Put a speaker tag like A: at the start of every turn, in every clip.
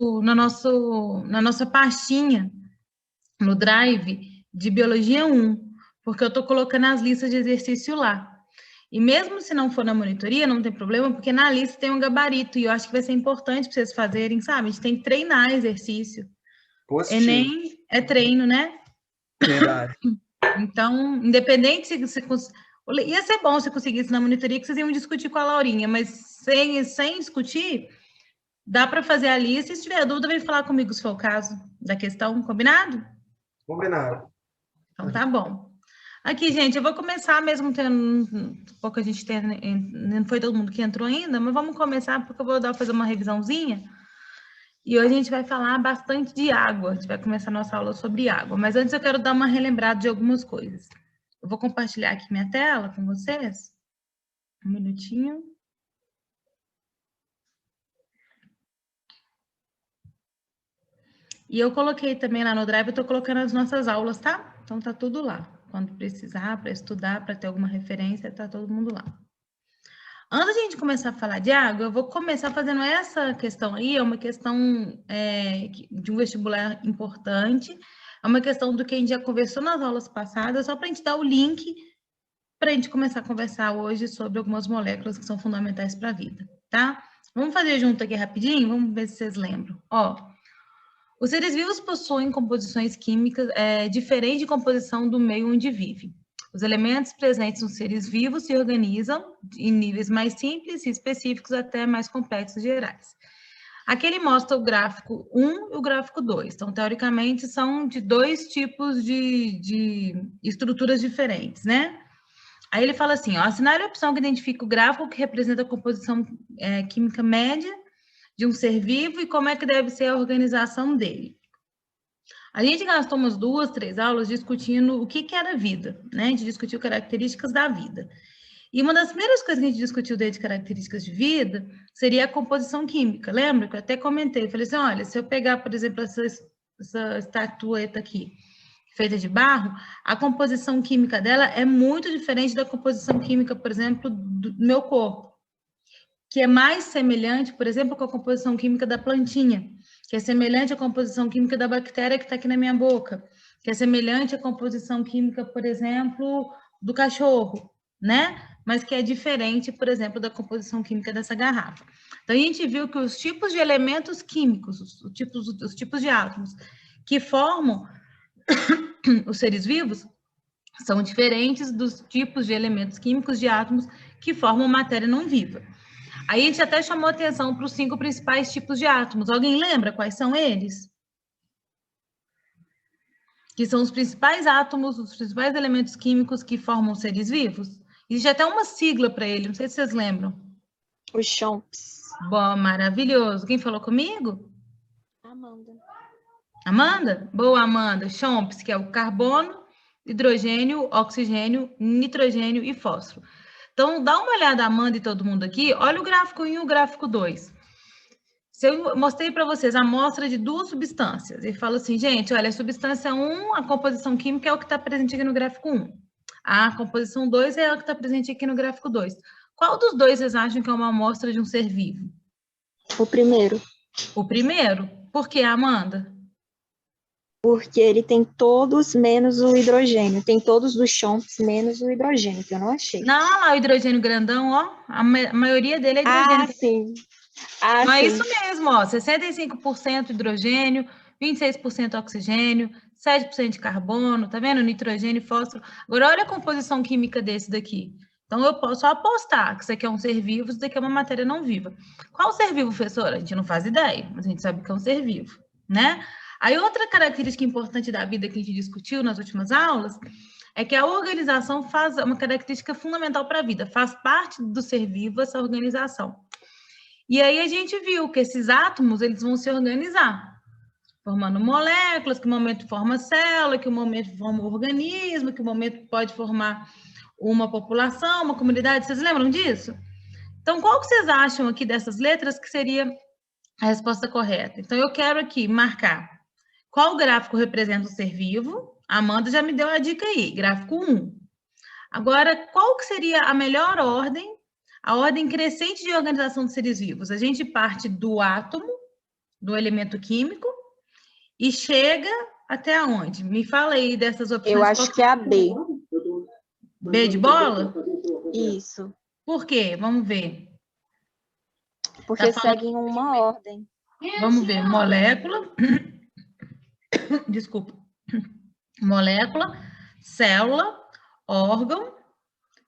A: na nossa pastinha, no Drive, de Biologia 1, porque eu estou colocando as listas de exercício lá. E mesmo se não for na monitoria, não tem problema, porque na lista tem um gabarito, e eu acho que vai ser importante para vocês fazerem, sabe? A gente tem que treinar exercício.
B: Positivo.
A: Enem é treino, né?
B: Verdade.
A: Então, independente se ia ser bom se conseguisse na monitoria, que vocês iam discutir com a Laurinha, mas sem discutir, dá para fazer a lista, e se tiver dúvida, vem falar comigo se for o caso da questão, combinado?
B: Combinado.
A: Então tá bom. Aqui, gente, eu vou começar mesmo tendo pouco a gente tem, não foi todo mundo que entrou ainda, mas vamos começar porque eu vou fazer uma revisãozinha. E hoje a gente vai falar bastante de água. A gente vai começar a nossa aula sobre água, mas antes eu quero dar uma relembrada de algumas coisas. Eu vou compartilhar aqui minha tela com vocês. Um minutinho. E eu coloquei também lá no Drive, eu tô colocando as nossas aulas, tá? Então tá tudo lá. Quando precisar, para estudar, para ter alguma referência, tá todo mundo lá. Antes de a gente começar a falar de água, eu vou começar fazendo essa questão aí, é uma questão de um vestibular importante, é uma questão do que a gente já conversou nas aulas passadas, só para a gente dar o link para a gente começar a conversar hoje sobre algumas moléculas que são fundamentais para a vida, tá? Vamos fazer junto aqui rapidinho, vamos ver se vocês lembram. Ó, os seres vivos possuem composições químicas diferentes de composição do meio onde vivem. Os elementos presentes nos seres vivos se organizam em níveis mais simples e específicos até mais complexos e gerais. Aqui ele mostra o gráfico 1 e o gráfico 2. Então, teoricamente, são de dois tipos de estruturas diferentes, né? Aí ele fala assim, ó, assinale a opção que identifica o gráfico que representa a composição química média de um ser vivo e como é que deve ser a organização dele. A gente gastou umas 2, 3 aulas discutindo o que era vida, né? A gente discutiu características da vida. E uma das primeiras coisas que a gente discutiu dentro de características de vida seria a composição química. Lembra que eu até comentei? Eu falei assim, olha, se eu pegar, por exemplo, essa estatueta aqui, feita de barro, a composição química dela é muito diferente da composição química, por exemplo, do meu corpo, que é mais semelhante, por exemplo, com a composição química da plantinha, que é semelhante à composição química da bactéria que está aqui na minha boca, que é semelhante à composição química, por exemplo, do cachorro, né? Mas que é diferente, por exemplo, da composição química dessa garrafa. Então, a gente viu que os tipos de elementos químicos, os tipos de átomos que formam os seres vivos são diferentes dos tipos de elementos químicos de átomos que formam matéria não viva. Aí a gente até chamou atenção para os 5 principais tipos de átomos. Alguém lembra quais são eles? Que são os principais átomos, os principais elementos químicos que formam seres vivos? Existe até uma sigla para ele, não sei se vocês lembram.
C: Os chomps.
A: Bom, maravilhoso. Quem falou comigo?
C: Amanda.
A: Amanda? Boa, Amanda. Chomps, que é o carbono, hidrogênio, oxigênio, nitrogênio e fósforo. Então, dá uma olhada, Amanda e todo mundo aqui. Olha o gráfico 1 e o gráfico 2. Se eu mostrei para vocês a amostra de 2 substâncias e falo assim, gente, olha, a substância 1, a composição química é o que está presente aqui no gráfico 1. A composição 2 é o que está presente aqui no gráfico 2. Qual dos dois vocês acham que é uma amostra de um ser vivo?
C: O primeiro.
A: O primeiro? Por que, Amanda?
C: Porque ele tem todos menos o hidrogênio. Tem todos os chomps menos o hidrogênio, que eu não achei.
A: Não, lá o hidrogênio grandão, ó. A maioria dele é hidrogênio.
C: Ah, sim.
A: Não é isso mesmo, ó. 65% hidrogênio, 26% oxigênio, 7% de carbono, tá vendo? Nitrogênio e fósforo. Agora, olha a composição química desse daqui. Então, eu posso apostar que isso aqui é um ser vivo, isso daqui é uma matéria não viva. Qual ser vivo, professora? A gente não faz ideia, mas a gente sabe que é um ser vivo, né? Aí, outra característica importante da vida que a gente discutiu nas últimas aulas é que a organização faz uma característica fundamental para a vida, faz parte do ser vivo essa organização. E aí a gente viu que esses átomos, eles vão se organizar, formando moléculas, que no momento forma célula, que no momento forma organismo, que no momento pode formar uma população, uma comunidade. Vocês lembram disso? Então, qual que vocês acham aqui dessas letras que seria a resposta correta? Então, eu quero aqui marcar qual gráfico representa o ser vivo. A Amanda já me deu a dica aí, gráfico 1. Agora, qual que seria a melhor ordem? A ordem crescente de organização dos seres vivos. A gente parte do átomo do elemento químico e chega até onde? Me fala aí dessas opções.
C: Eu acho que é a B.
A: B de bola?
C: Isso.
A: Por quê? Vamos ver.
C: Porque seguem uma ordem.
A: Vamos ver. Molécula. Desculpa. Molécula, célula, órgão,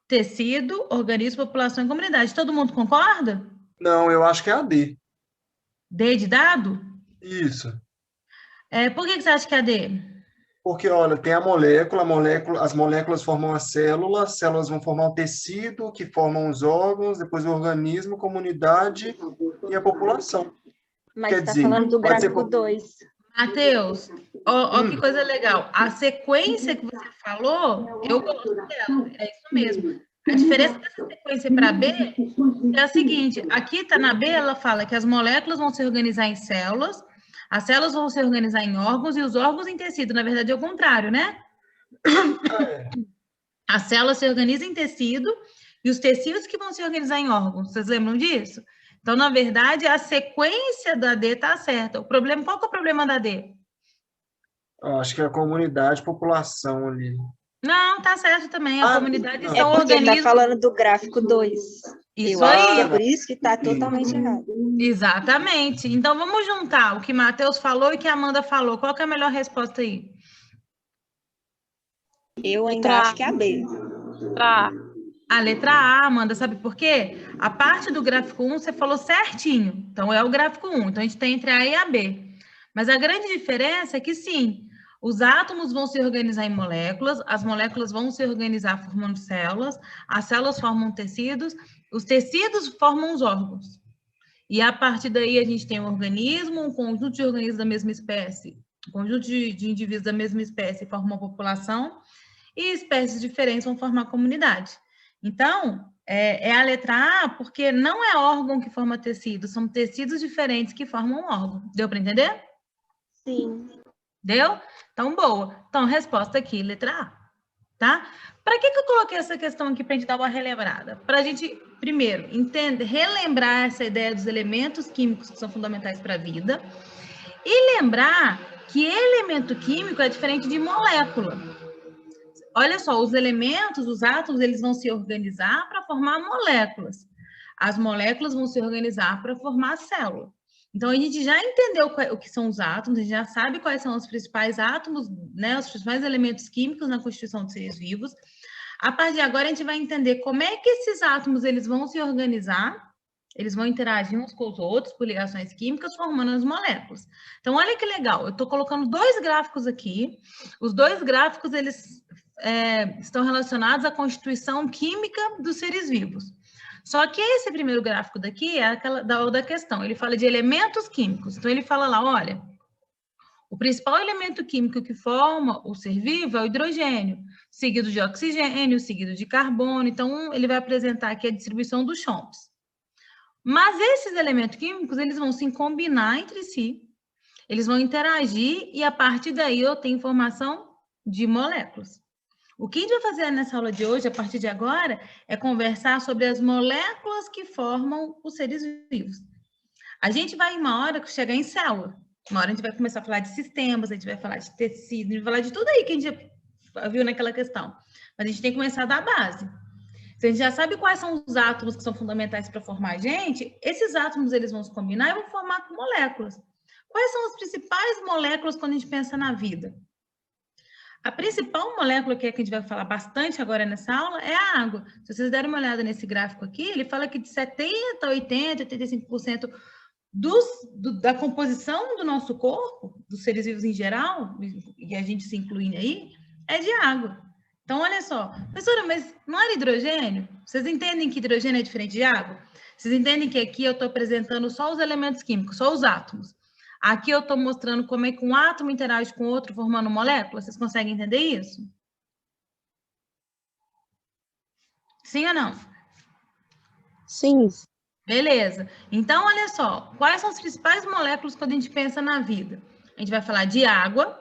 A: tecido, organismo, população e comunidade. Todo mundo concorda?
B: Não, eu acho que é a D.
A: D de dado?
B: Isso.
A: Por que você acha que é a D?
B: Porque, olha, tem a molécula, as moléculas formam as células vão formar o tecido, que formam os órgãos, depois o organismo, a comunidade e a população.
C: Mas está falando do gráfico 2.
A: Matheus, ó, que coisa legal. A sequência que você falou, eu gosto dela, é isso mesmo. A diferença dessa sequência para B é a seguinte, aqui está na B, ela fala que as moléculas vão se organizar em células, as células vão se organizar em órgãos e os órgãos em tecido. Na verdade, é o contrário, né? As células se organizam em tecido e os tecidos que vão se organizar em órgãos. Vocês lembram disso? Então, na verdade, a sequência da D está certa. Qual que é o problema da D?
B: Acho que é a comunidade, população ali.
A: Não, tá certo também. A comunidade
C: é porque ele está falando do gráfico 2.
A: Isso aí.
C: É por isso que está totalmente errado.
A: Exatamente. Então, vamos juntar o que Matheus falou e o que a Amanda falou. Qual que é a melhor resposta aí?
C: Eu ainda acho que é a B.
A: A letra A, Amanda, sabe por quê? A parte do gráfico 1 você falou certinho. Então, é o gráfico 1. Então, a gente tem entre A e a B. Mas a grande diferença é que, sim, os átomos vão se organizar em moléculas, as moléculas vão se organizar formando células, as células formam tecidos, os tecidos formam os órgãos. E a partir daí a gente tem um organismo, um conjunto de organismos da mesma espécie, um conjunto de indivíduos da mesma espécie forma uma população, e espécies diferentes vão formar comunidade. Então, é a letra A porque não é órgão que forma tecido, são tecidos diferentes que formam um órgão. Deu para entender?
C: Sim.
A: Deu? Então, boa. Então, resposta aqui, letra A, tá? Para que eu coloquei essa questão aqui para a gente dar uma relembrada? Para a gente, primeiro, relembrar essa ideia dos elementos químicos que são fundamentais para a vida e lembrar que elemento químico é diferente de molécula. Olha só, os elementos, os átomos, eles vão se organizar para formar moléculas. As moléculas vão se organizar para formar célula. Então, a gente já entendeu o que são os átomos, a gente já sabe quais são os principais átomos, né, os principais elementos químicos na constituição de seres vivos. A partir de agora, a gente vai entender como é que esses átomos eles vão se organizar, eles vão interagir uns com os outros por ligações químicas, formando as moléculas. Então, olha que legal, eu estou colocando 2 gráficos aqui, os 2 gráficos, eles estão relacionados à constituição química dos seres vivos. Só que esse primeiro gráfico daqui é aquela da questão. Ele fala de elementos químicos. Então, ele fala lá, olha, o principal elemento químico que forma o ser vivo é o hidrogênio, seguido de oxigênio, seguido de carbono. Então, ele vai apresentar aqui a distribuição dos chomps. Mas esses elementos químicos, eles vão se combinar entre si, eles vão interagir e, a partir daí, eu tenho formação de moléculas. O que a gente vai fazer nessa aula de hoje, a partir de agora, é conversar sobre as moléculas que formam os seres vivos. A gente vai, uma hora, chegar em célula. Uma hora a gente vai começar a falar de sistemas, a gente vai falar de tecido, a gente vai falar de tudo aí que a gente viu naquela questão. Mas a gente tem que começar da base. Se a gente já sabe quais são os átomos que são fundamentais para formar a gente, esses átomos eles vão se combinar e vão formar moléculas. Quais são as principais moléculas quando a gente pensa na vida? A principal molécula que a gente vai falar bastante agora nessa aula é a água. Se vocês derem uma olhada nesse gráfico aqui, ele fala que de 70%, 80%, 85% da composição do nosso corpo, dos seres vivos em geral, e a gente se incluindo aí, é de água. Então, olha só. Professora, mas não era hidrogênio? Vocês entendem que hidrogênio é diferente de água? Vocês entendem que aqui eu estou apresentando só os elementos químicos, só os átomos? Aqui eu estou mostrando como é que um átomo interage com outro formando molécula. Vocês conseguem entender isso? Sim ou não?
C: Sim.
A: Beleza. Então, olha só. Quais são as principais moléculas quando a gente pensa na vida? A gente vai falar de água.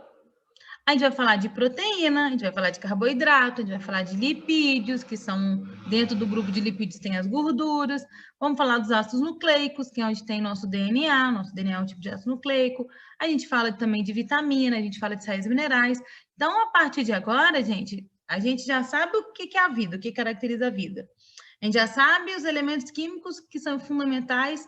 A: A gente vai falar de proteína, a gente vai falar de carboidrato, a gente vai falar de lipídios, que são, dentro do grupo de lipídios tem as gorduras. Vamos falar dos ácidos nucleicos, que é onde tem nosso DNA. Nosso DNA é um tipo de ácido nucleico. A gente fala também de vitamina, a gente fala de sais minerais. Então, a partir de agora, gente, a gente já sabe o que é a vida, o que caracteriza a vida. A gente já sabe os elementos químicos que são fundamentais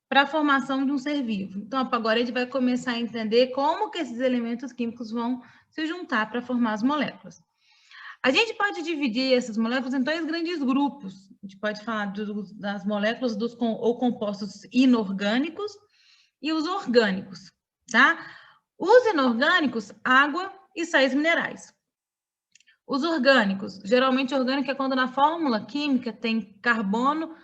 A: para a formação de um ser vivo. Então, agora a gente vai começar a entender como que esses elementos químicos vão se juntar para formar as moléculas. A gente pode dividir essas moléculas em dois grandes grupos. A gente pode falar das moléculas ou compostos inorgânicos e os orgânicos, tá? Os inorgânicos, água e sais minerais. Os orgânicos, geralmente orgânico é quando na fórmula química tem carbono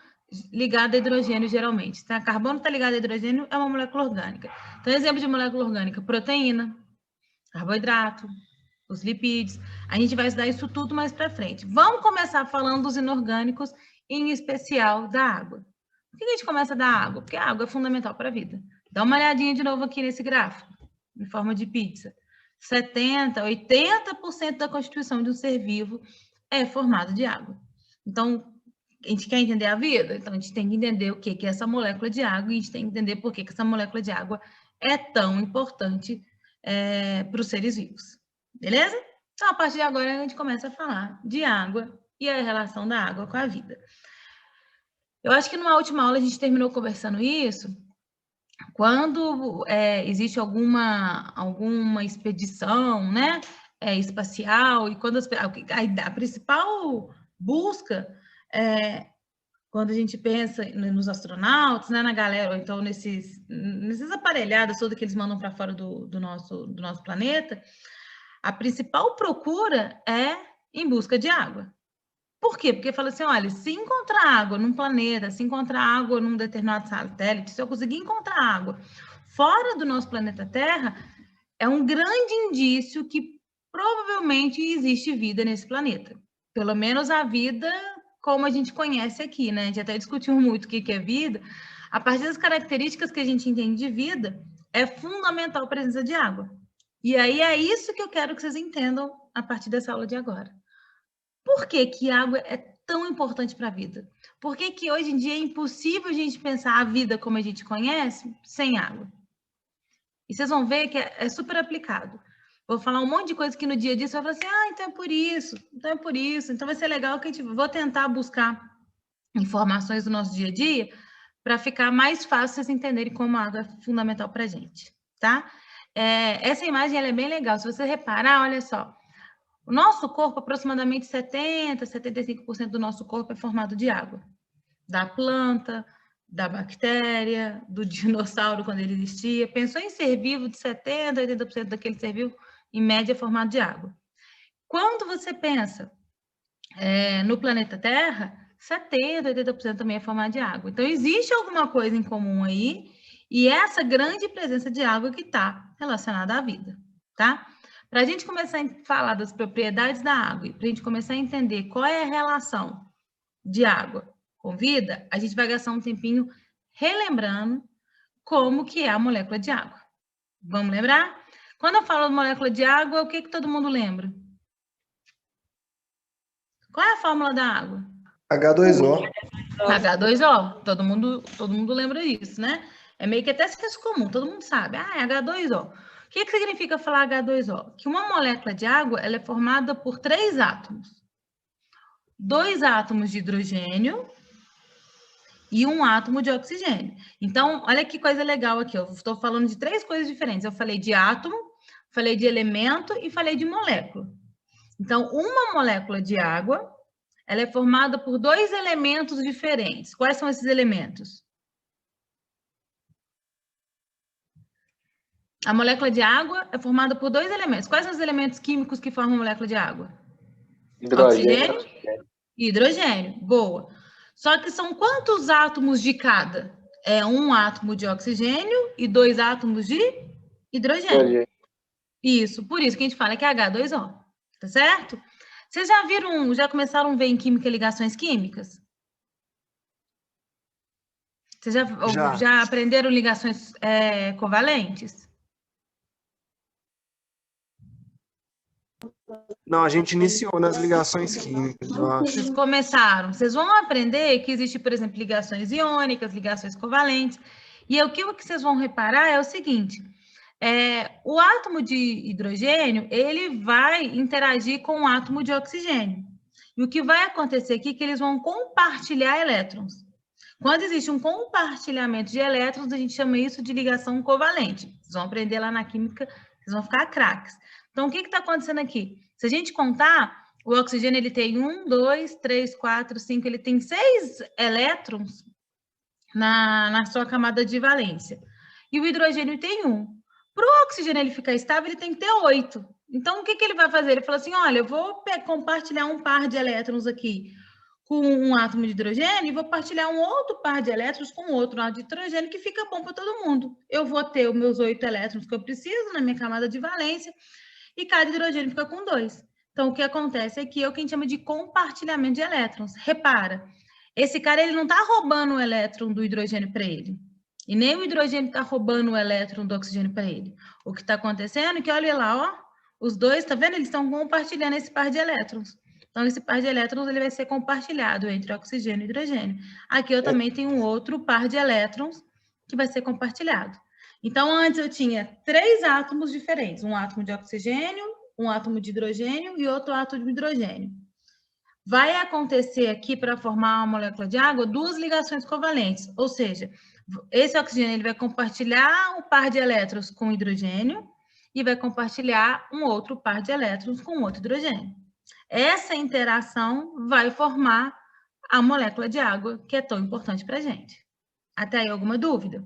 A: ligado a hidrogênio, geralmente. Tá? Carbono está ligado a hidrogênio, é uma molécula orgânica. Então, exemplo de molécula orgânica, proteína, carboidrato, os lipídios. A gente vai estudar isso tudo mais para frente. Vamos começar falando dos inorgânicos, em especial da água. Por que a gente começa da água? Porque a água é fundamental para a vida. Dá uma olhadinha de novo aqui nesse gráfico, em forma de pizza. 70%, 80% da constituição de um ser vivo é formado de água. Então, a gente quer entender a vida? Então, a gente tem que entender o que é essa molécula de água e a gente tem que entender por que essa molécula de água é tão importante para os seres vivos. Beleza? Então, a partir de agora, a gente começa a falar de água e a relação da água com a vida. Eu acho que numa última aula a gente terminou conversando isso. Quando existe alguma expedição, né, espacial, e quando a principal busca, quando a gente pensa nos astronautas, né, na galera, ou então nesses aparelhados todos que eles mandam para fora do nosso planeta, a principal procura é em busca de água. Por quê? Porque fala assim, olha, se encontrar água num planeta, se encontrar água num determinado satélite, se eu conseguir encontrar água fora do nosso planeta Terra, é um grande indício que provavelmente existe vida nesse planeta. Pelo menos a vida como a gente conhece aqui, né? A gente até discutiu muito o que é vida. A partir das características que a gente entende de vida, é fundamental a presença de água. E aí é isso que eu quero que vocês entendam a partir dessa aula de agora. Por que que água é tão importante para a vida? Por que que hoje em dia é impossível a gente pensar a vida como a gente conhece sem água? E vocês vão ver que é super aplicado. Vou falar um monte de coisa que no dia a dia você vai falar assim, então é por isso, então é por isso. Então vai ser legal que vou tentar buscar informações do nosso dia a dia para ficar mais fácil vocês entenderem como a água é fundamental para a gente, tá? Essa imagem ela é bem legal. Se você reparar, olha só, o nosso corpo, aproximadamente 70%, 75% do nosso corpo é formado de água. Da planta, da bactéria, do dinossauro quando ele existia. Pensou em ser vivo, de 70%, 80% daquele ser vivo, em média, é formado de água. Quando você pensa no planeta Terra, 70%, 80% também é formado de água. Então, existe alguma coisa em comum aí, e essa grande presença de água que está relacionada à vida, tá? Para a gente começar a falar das propriedades da água e para a gente começar a entender qual é a relação de água com vida, a gente vai gastar um tempinho relembrando como que é a molécula de água. Vamos lembrar? Quando eu falo de molécula de água, o que todo mundo lembra? Qual é a fórmula da água?
B: H2O.
A: H2O. Todo mundo lembra disso, né? É meio que até senso comum, todo mundo sabe. Ah, é H2O. O que significa falar H2O? Que uma molécula de água ela é formada por 3 átomos. 2 átomos de hidrogênio e 1 átomo de oxigênio. Então, olha que coisa legal aqui. Eu estou falando de 3 coisas diferentes. Eu falei de átomo, falei de elemento e falei de molécula. Então, uma molécula de água, ela é formada por 2 elementos diferentes. Quais são esses elementos? A molécula de água é formada por 2 elementos. Quais são os elementos químicos que formam a molécula de água?
D: Hidrogênio.
A: Oxigênio e hidrogênio. Boa. Só que são quantos átomos de cada? É 1 átomo de oxigênio e 2 átomos de hidrogênio. Isso, por isso que a gente fala que é H2O. Tá certo? Vocês já começaram a ver em química ligações químicas? Vocês já aprenderam ligações covalentes?
B: Não, a gente iniciou nas ligações químicas, eu acho.
A: Vocês começaram. Vocês vão aprender que existe, por exemplo, ligações iônicas, ligações covalentes. E o que vocês vão reparar é o seguinte: o átomo de hidrogênio ele vai interagir com o átomo de oxigênio. E o que vai acontecer aqui é que eles vão compartilhar elétrons. Quando existe um compartilhamento de elétrons, a gente chama isso de ligação covalente. Vocês vão aprender lá na química, vocês vão ficar craques. Então, o que está acontecendo aqui? Se a gente contar, o oxigênio ele tem 1, 2, 3, 4, 5, ele tem 6 elétrons na sua camada de valência. E o hidrogênio tem 1. Para o oxigênio ele ficar estável, ele tem que ter 8. Então, o que ele vai fazer? Ele fala assim, olha, eu vou compartilhar um par de elétrons aqui com um átomo de hidrogênio e vou partilhar um outro par de elétrons com outro átomo de hidrogênio que fica bom para todo mundo. Eu vou ter os meus 8 elétrons que eu preciso na minha camada de valência e cada hidrogênio fica com 2. Então, o que acontece aqui é o que a gente chama de compartilhamento de elétrons. Repara, esse cara ele não está roubando o elétron do hidrogênio para ele. E nem o hidrogênio está roubando o elétron do oxigênio para ele. O que está acontecendo é que, olha lá, ó, os dois, tá vendo? Eles estão compartilhando esse par de elétrons. Então, esse par de elétrons ele vai ser compartilhado entre oxigênio e hidrogênio. Aqui eu também tenho um outro par de elétrons que vai ser compartilhado. Então, antes eu tinha 3 átomos diferentes. Um átomo de oxigênio, um átomo de hidrogênio e outro átomo de hidrogênio. Vai acontecer aqui, para formar uma molécula de água, 2 ligações covalentes. Ou seja, esse oxigênio ele vai compartilhar um par de elétrons com hidrogênio e vai compartilhar um outro par de elétrons com outro hidrogênio. Essa interação vai formar a molécula de água, que é tão importante para a gente. Até aí, alguma dúvida?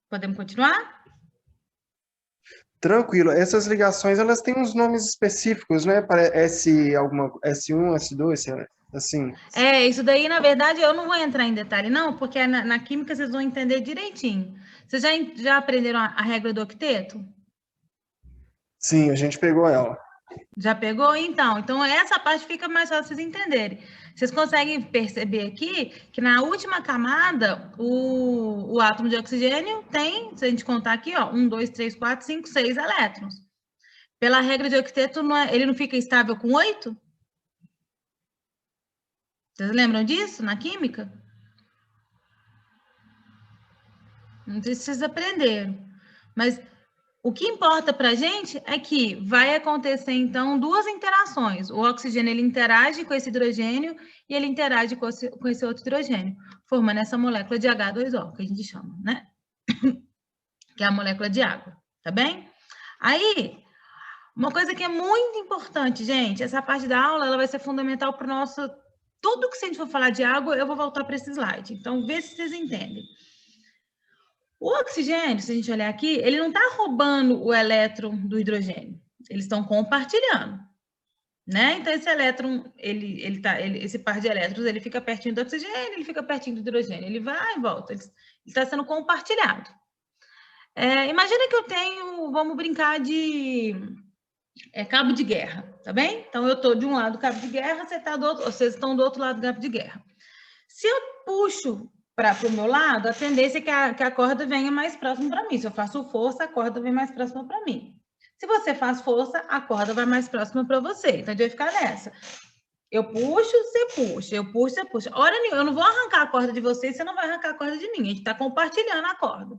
A: Podemos continuar?
B: Tranquilo. Essas ligações, elas têm uns nomes específicos, né? Para S1, S2, assim.
A: Isso daí, na verdade, eu não vou entrar em detalhe, não, porque na química vocês vão entender direitinho. Vocês já aprenderam a regra do octeto?
B: Sim, a gente pegou ela.
A: Já pegou? Então essa parte fica mais fácil vocês entenderem. Vocês conseguem perceber aqui que na última camada, o átomo de oxigênio tem, se a gente contar aqui, ó, 1, 2, 3, 4, 5, 6 elétrons. Pela regra de octeto, ele não fica estável com 8? Vocês lembram disso na química? Não sei se vocês aprenderam, mas o que importa para a gente é que vai acontecer, então, 2 interações. O oxigênio ele interage com esse hidrogênio e ele interage com esse outro hidrogênio, formando essa molécula de H2O, que a gente chama, né? Que é a molécula de água, tá bem? Aí, uma coisa que é muito importante, gente, essa parte da aula ela vai ser fundamental para o nosso... Tudo que a gente for falar de água, eu vou voltar para esse slide. Então, vê se vocês entendem. O oxigênio, se a gente olhar aqui, ele não está roubando o elétron do hidrogênio. Eles estão compartilhando, né? Então, esse elétron, esse par de elétrons, ele fica pertinho do oxigênio, ele fica pertinho do hidrogênio. Ele vai e volta. Ele está sendo compartilhado. Imagina que eu tenho, vamos brincar de cabo de guerra, tá bem? Então, eu estou de um lado do cabo de guerra, vocês estão do outro lado do cabo de guerra. Se eu puxo para o meu lado, a tendência é que a corda venha mais próxima para mim. Se eu faço força, a corda vem mais próxima para mim. Se você faz força, a corda vai mais próxima para você. Então, a gente vai ficar nessa. Eu puxo, você puxa. Eu puxo, você puxa. Hora nenhuma, eu não vou arrancar a corda de você, você não vai arrancar a corda de mim. A gente está compartilhando a corda.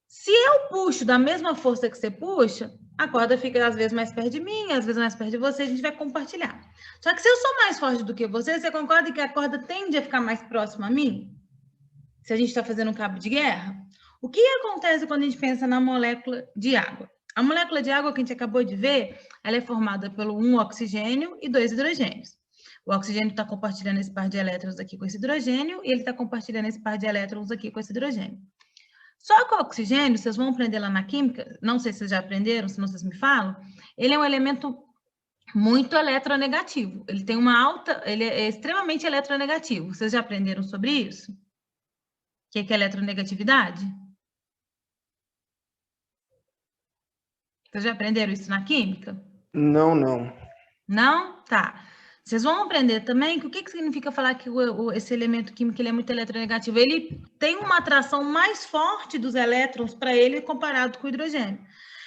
A: Se eu puxo da mesma força que você puxa, a corda fica às vezes mais perto de mim, às vezes mais perto de você, a gente vai compartilhar. Só que se eu sou mais forte do que você concorda que a corda tende a ficar mais próxima a mim? Se a gente está fazendo um cabo de guerra? O que acontece quando a gente pensa na molécula de água? A molécula de água que a gente acabou de ver, ela é formada pelo 1 oxigênio e 2 hidrogênios. O oxigênio está compartilhando esse par de elétrons aqui com esse hidrogênio e ele está compartilhando esse par de elétrons aqui com esse hidrogênio. Só que o oxigênio, vocês vão aprender lá na química, não sei se vocês já aprenderam, se não vocês me falam, ele é um elemento muito eletronegativo. Ele tem ele é extremamente eletronegativo. Vocês já aprenderam sobre isso? O que é eletronegatividade? Vocês já aprenderam isso na química?
B: Não.
A: Não? Tá. Vocês vão aprender também que o que significa falar que esse elemento químico ele é muito eletronegativo. Ele tem uma atração mais forte dos elétrons para ele comparado com o hidrogênio.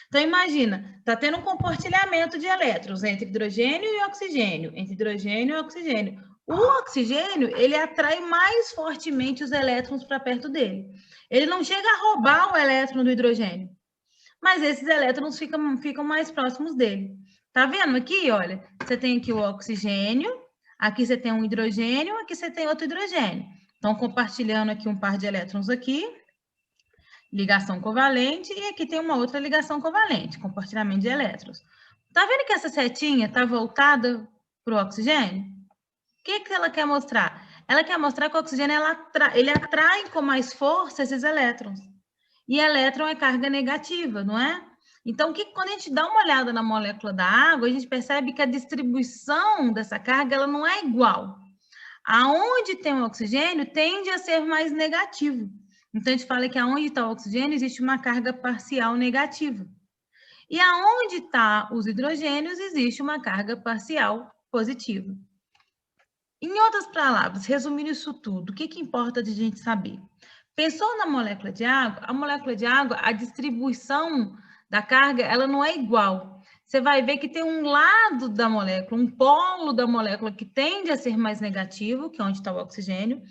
A: Então, imagina, está tendo um compartilhamento de elétrons entre hidrogênio e oxigênio, entre hidrogênio e oxigênio. O oxigênio, ele atrai mais fortemente os elétrons para perto dele. Ele não chega a roubar o elétron do hidrogênio, mas esses elétrons ficam mais próximos dele. Tá vendo aqui, olha, você tem aqui o oxigênio, aqui você tem um hidrogênio, aqui você tem outro hidrogênio. Então, compartilhando aqui um par de elétrons aqui, ligação covalente, e aqui tem uma outra ligação covalente, compartilhamento de elétrons. Tá vendo que essa setinha tá voltada para o oxigênio? O que ela quer mostrar? Ela quer mostrar que o oxigênio ele atrai com mais força esses elétrons. E elétron é carga negativa, não é? Então, quando a gente dá uma olhada na molécula da água, a gente percebe que a distribuição dessa carga ela não é igual. Aonde tem o oxigênio, tende a ser mais negativo. Então, a gente fala que aonde está o oxigênio, existe uma carga parcial negativa. E aonde está os hidrogênios, existe uma carga parcial positiva. Em outras palavras, resumindo isso tudo, o que importa de a gente saber? Pensou na molécula de água? A molécula de água, a distribuição da carga, ela não é igual. Você vai ver que tem um lado da molécula, um polo da molécula que tende a ser mais negativo, que é onde está o oxigênio,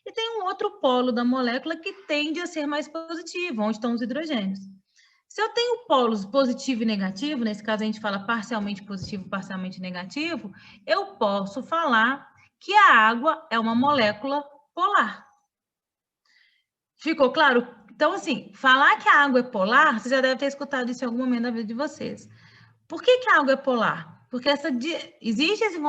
A: e tem um outro polo da molécula que tende a ser mais positivo, onde estão os hidrogênios. Se eu tenho polos positivo e negativo, nesse caso a gente fala parcialmente positivo, parcialmente negativo, eu posso falar que a água é uma molécula polar. Ficou claro? Então, assim, falar que a água é polar, você já deve ter escutado isso em algum momento da vida de vocês. Por que a água é polar? Porque existe esse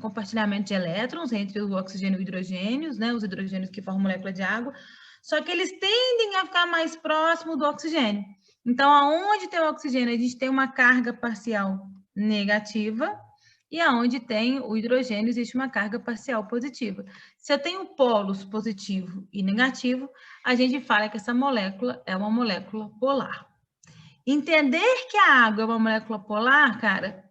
A: compartilhamento de elétrons entre o oxigênio e o hidrogênio, né? Os hidrogênios que formam molécula de água, só que eles tendem a ficar mais próximos do oxigênio. Então, aonde tem o oxigênio, a gente tem uma carga parcial negativa, e aonde tem o hidrogênio, existe uma carga parcial positiva. Se eu tenho polos positivo e negativo, a gente fala que essa molécula é uma molécula polar. Entender que a água é uma molécula polar, cara,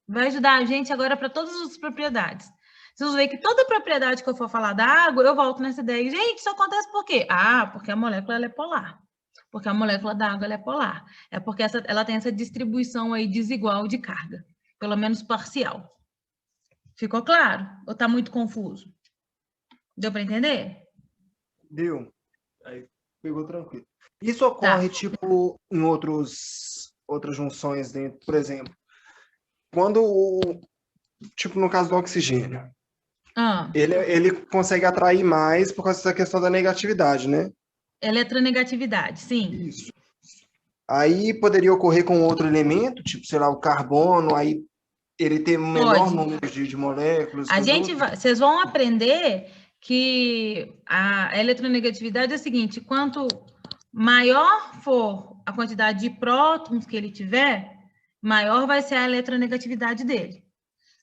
A: vai ajudar a gente agora para todas as propriedades. Vocês vão ver que toda propriedade que eu for falar da água, eu volto nessa ideia. Gente, isso acontece por quê? Ah, porque a molécula ela é polar. Porque a molécula da água ela é polar. É porque ela tem essa distribuição aí desigual de carga. Pelo menos parcial. Ficou claro? Ou está muito confuso? Deu para entender?
B: Deu. Aí pegou tranquilo. Isso ocorre, tipo, em outras junções dentro, por exemplo, quando, tipo, no caso do oxigênio, ele consegue atrair mais por causa dessa questão da negatividade, né?
A: Eletronegatividade, sim.
B: Isso. Aí poderia ocorrer com outro elemento, tipo, sei lá, o carbono, aí ele tem um menor número de moléculas.
A: Vocês vão aprender que a eletronegatividade é o seguinte, quanto maior for a quantidade de prótons que ele tiver, maior vai ser a eletronegatividade dele.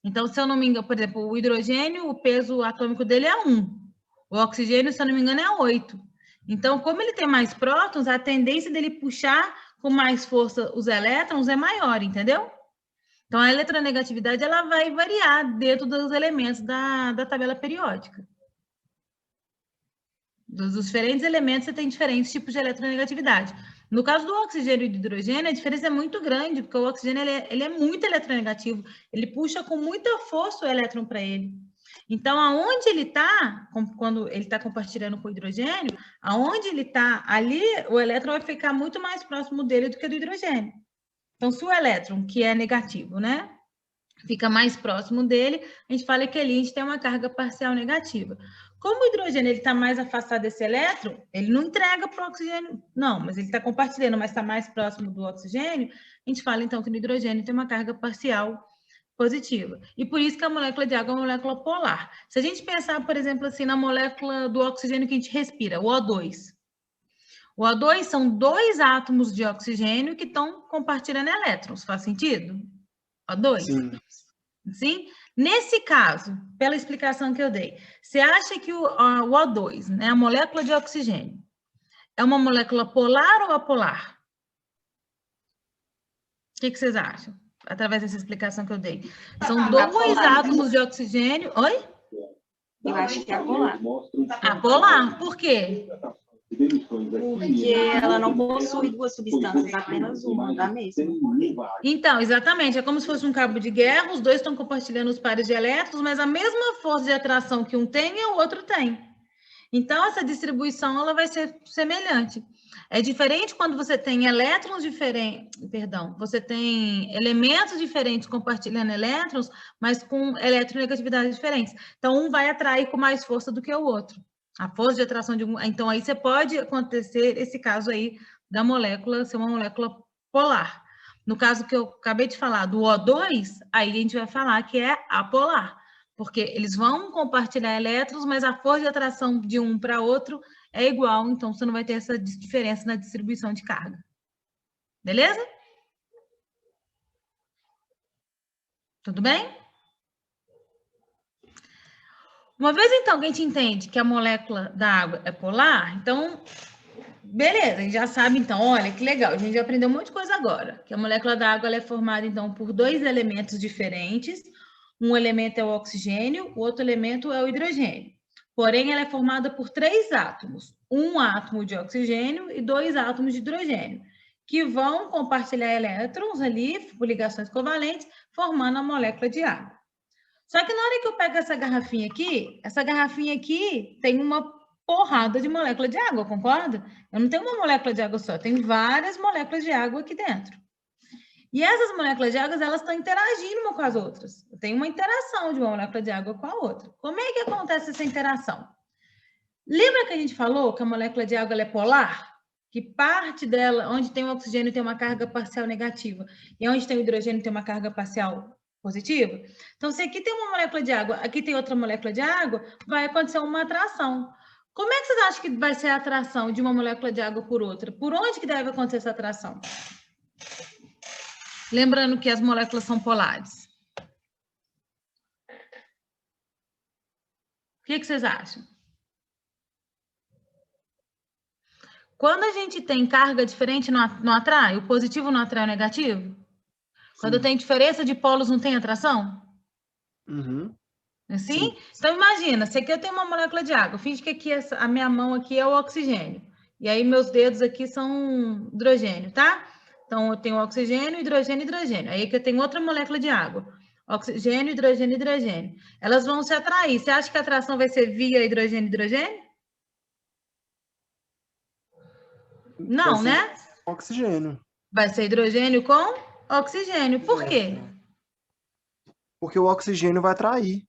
A: Então, se eu não me engano, por exemplo, o hidrogênio, o peso atômico dele é 1. O oxigênio, se eu não me engano, é 8. Então, como ele tem mais prótons, a tendência dele puxar com mais força os elétrons é maior, entendeu? Então, a eletronegatividade ela vai variar dentro dos elementos da tabela periódica. Dos diferentes elementos, você tem diferentes tipos de eletronegatividade. No caso do oxigênio e do hidrogênio, a diferença é muito grande, porque o oxigênio ele é muito eletronegativo, ele puxa com muita força o elétron para ele. Então, aonde ele está, quando ele está compartilhando com o hidrogênio, aonde ele está, ali o elétron vai ficar muito mais próximo dele do que do hidrogênio. Então, se o elétron, que é negativo, né, fica mais próximo dele, a gente fala que ali a gente tem uma carga parcial negativa. Como o hidrogênio está mais afastado desse elétron, ele não entrega para o oxigênio, não, mas ele está compartilhando, mas está mais próximo do oxigênio, a gente fala então que no hidrogênio tem uma carga parcial positiva. E por isso que a molécula de água é uma molécula polar. Se a gente pensar, por exemplo, assim, na molécula do oxigênio que a gente respira, o O2. O O2 são 2 átomos de oxigênio que estão compartilhando elétrons. Faz sentido? O2?
B: Sim.
A: Sim? Nesse caso, pela explicação que eu dei, você acha que o O2, né, a molécula de oxigênio, é uma molécula polar ou apolar? O que vocês acham? através dessa explicação que eu dei. São 2 átomos de oxigênio. Oi?
C: Eu acho que é apolar.
A: Apolar. Por quê?
C: Porque ela não possui 2 substâncias, apenas uma, da mesma.
A: Então, exatamente. É como se fosse um cabo de guerra, os dois estão compartilhando os pares de elétrons, mas a mesma força de atração que um tem, o outro tem. Então, essa distribuição ela vai ser semelhante. É diferente quando você tem elétrons diferentes, você tem elementos diferentes compartilhando elétrons, mas com eletronegatividades diferentes. Então, um vai atrair com mais força do que o outro. A força de atração de um... Então, aí você pode acontecer esse caso aí da molécula ser uma molécula polar. No caso que eu acabei de falar do O2, aí a gente vai falar que é apolar, porque eles vão compartilhar elétrons, mas a força de atração de um para outro é igual, então você não vai ter essa diferença na distribuição de carga. Beleza? Tudo bem? Uma vez, então, que a gente entende que a molécula da água é polar, então, beleza, a gente já sabe, então, olha, que legal, a gente já aprendeu um monte de coisa agora, que a molécula da água ela é formada, então, por 2 elementos diferentes, um elemento é o oxigênio, o outro elemento é o hidrogênio. Porém, ela é formada por 3 átomos, um átomo de oxigênio e 2 átomos de hidrogênio, que vão compartilhar elétrons ali, por ligações covalentes, formando a molécula de água. Só que na hora que eu pego essa garrafinha aqui tem uma porrada de molécula de água, concorda? Eu não tenho uma molécula de água só, tem várias moléculas de água aqui dentro. E essas moléculas de água, elas estão interagindo uma com as outras. Tem uma interação de uma molécula de água com a outra. Como é que acontece essa interação? Lembra que a gente falou que a molécula de água ela é polar? Que parte dela, onde tem o oxigênio, tem uma carga parcial negativa. E onde tem o hidrogênio, tem uma carga parcial positiva? Então, se aqui tem uma molécula de água, aqui tem outra molécula de água, vai acontecer uma atração. Como é que vocês acham que vai ser a atração de uma molécula de água por outra? Por onde que deve acontecer essa atração? Lembrando que as moléculas são polares. O que vocês acham? Quando a gente tem carga diferente, não atrai? O positivo não atrai o negativo? Quando tem diferença de polos, não tem atração?
B: Uhum.
A: Assim?
B: Sim.
A: Então, imagina, se aqui eu tenho uma molécula de água, finge que aqui a minha mão aqui é o oxigênio. E aí, meus dedos aqui são hidrogênio, tá? Então, eu tenho oxigênio, hidrogênio, hidrogênio. Aí aqui eu tenho outra molécula de água. Oxigênio, hidrogênio, hidrogênio. Elas vão se atrair. Você acha que a atração vai ser via hidrogênio, hidrogênio? Não, né?
B: Oxigênio.
A: Vai ser hidrogênio com oxigênio. Por quê?
B: Porque o oxigênio vai atrair.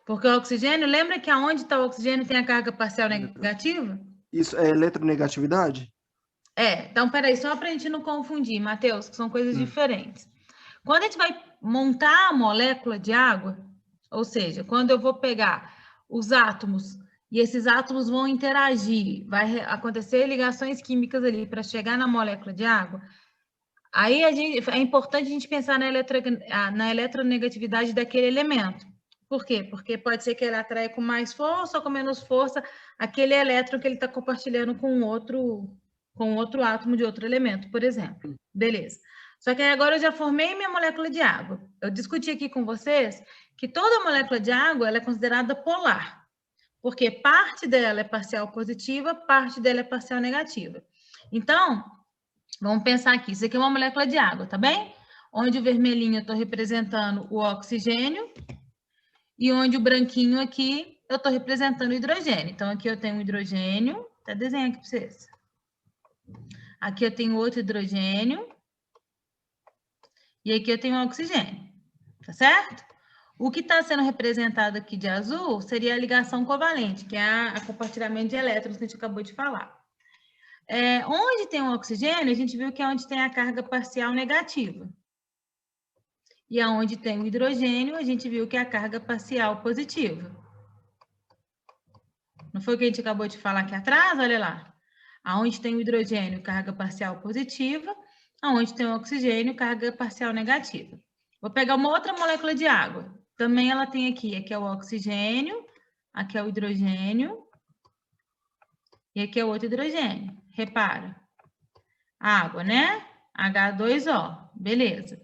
A: Porque o oxigênio, lembra que aonde está o oxigênio tem a carga parcial negativa?
B: Isso é eletronegatividade?
A: Então, peraí, só para a gente não confundir, Matheus, que são coisas diferentes. Quando a gente vai montar a molécula de água, ou seja, quando eu vou pegar os átomos e esses átomos vão interagir, vai acontecer ligações químicas ali para chegar na molécula de água, aí é importante a gente pensar na eletronegatividade daquele elemento. Por quê? Porque pode ser que ele atraia com mais força ou com menos força aquele elétron que ele está compartilhando com outro átomo de outro elemento, por exemplo. Beleza. Só que agora eu já formei minha molécula de água. Eu discuti aqui com vocês que toda molécula de água ela é considerada polar, porque parte dela é parcial positiva, parte dela é parcial negativa. Então, vamos pensar aqui. Isso aqui é uma molécula de água, tá bem? Onde o vermelhinho eu estou representando o oxigênio e onde o branquinho aqui eu estou representando o hidrogênio. Então, aqui eu tenho um hidrogênio. Até desenho aqui para vocês. Aqui eu tenho outro hidrogênio. E aqui eu tenho um oxigênio. Tá certo? O que está sendo representado aqui de azul seria a ligação covalente, que é o compartilhamento de elétrons que a gente acabou de falar. Onde tem o oxigênio, a gente viu que é onde tem a carga parcial negativa. E aonde tem o hidrogênio, a gente viu que é a carga parcial positiva. Não foi o que a gente acabou de falar aqui atrás? Olha lá. Aonde tem o hidrogênio, carga parcial positiva. Aonde tem o oxigênio, carga parcial negativa. Vou pegar uma outra molécula de água. Também ela tem aqui é o oxigênio, aqui é o hidrogênio. E aqui é o outro hidrogênio. Repara. Água, né? H2O. Beleza.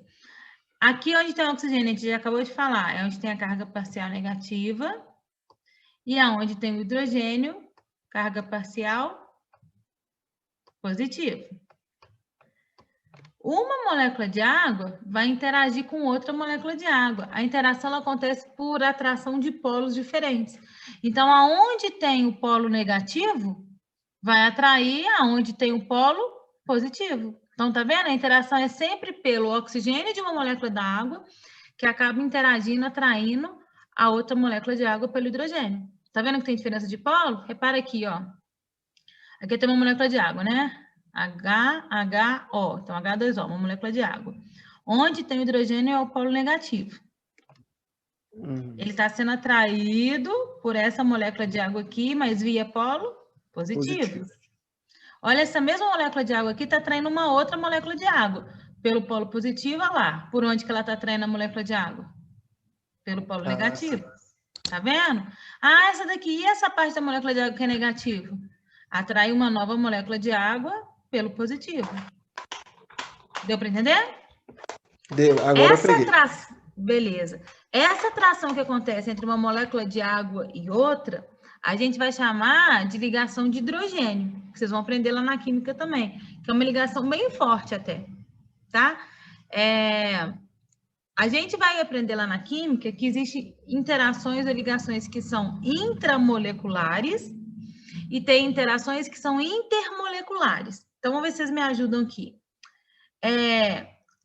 A: Aqui onde tem o oxigênio, a gente já acabou de falar, é onde tem a carga parcial negativa. E aonde tem o hidrogênio, carga parcial positiva. Uma molécula de água vai interagir com outra molécula de água. A interação ela acontece por atração de polos diferentes. Então, aonde tem o polo negativo, vai atrair aonde tem o polo positivo. Então, tá vendo? A interação é sempre pelo oxigênio de uma molécula da água, que acaba interagindo, atraindo a outra molécula de água pelo hidrogênio. Tá vendo que tem diferença de polo? Repara aqui, ó. Aqui tem uma molécula de água, né? HO, então H2O, uma molécula de água. Onde tem o hidrogênio é o polo negativo. Ele está sendo atraído por essa molécula de água aqui, mas via polo positivo. Olha, essa mesma molécula de água aqui está atraindo uma outra molécula de água. Pelo polo positivo, olha lá. Por onde que ela está atraindo a molécula de água? Pelo polo negativo. Tá vendo? Ah, essa daqui, e essa parte da molécula de água que é negativo? Atrai uma nova molécula de água pelo positivo. Deu para entender?
B: Deu, agora eu peguei.
A: Beleza. Essa atração que acontece entre uma molécula de água e outra, a gente vai chamar de ligação de hidrogênio, que vocês vão aprender lá na química também, que é uma ligação bem forte até, tá? A gente vai aprender lá na química que existem interações ou ligações que são intramoleculares e tem interações que são intermoleculares. Então, vamos ver se vocês me ajudam aqui.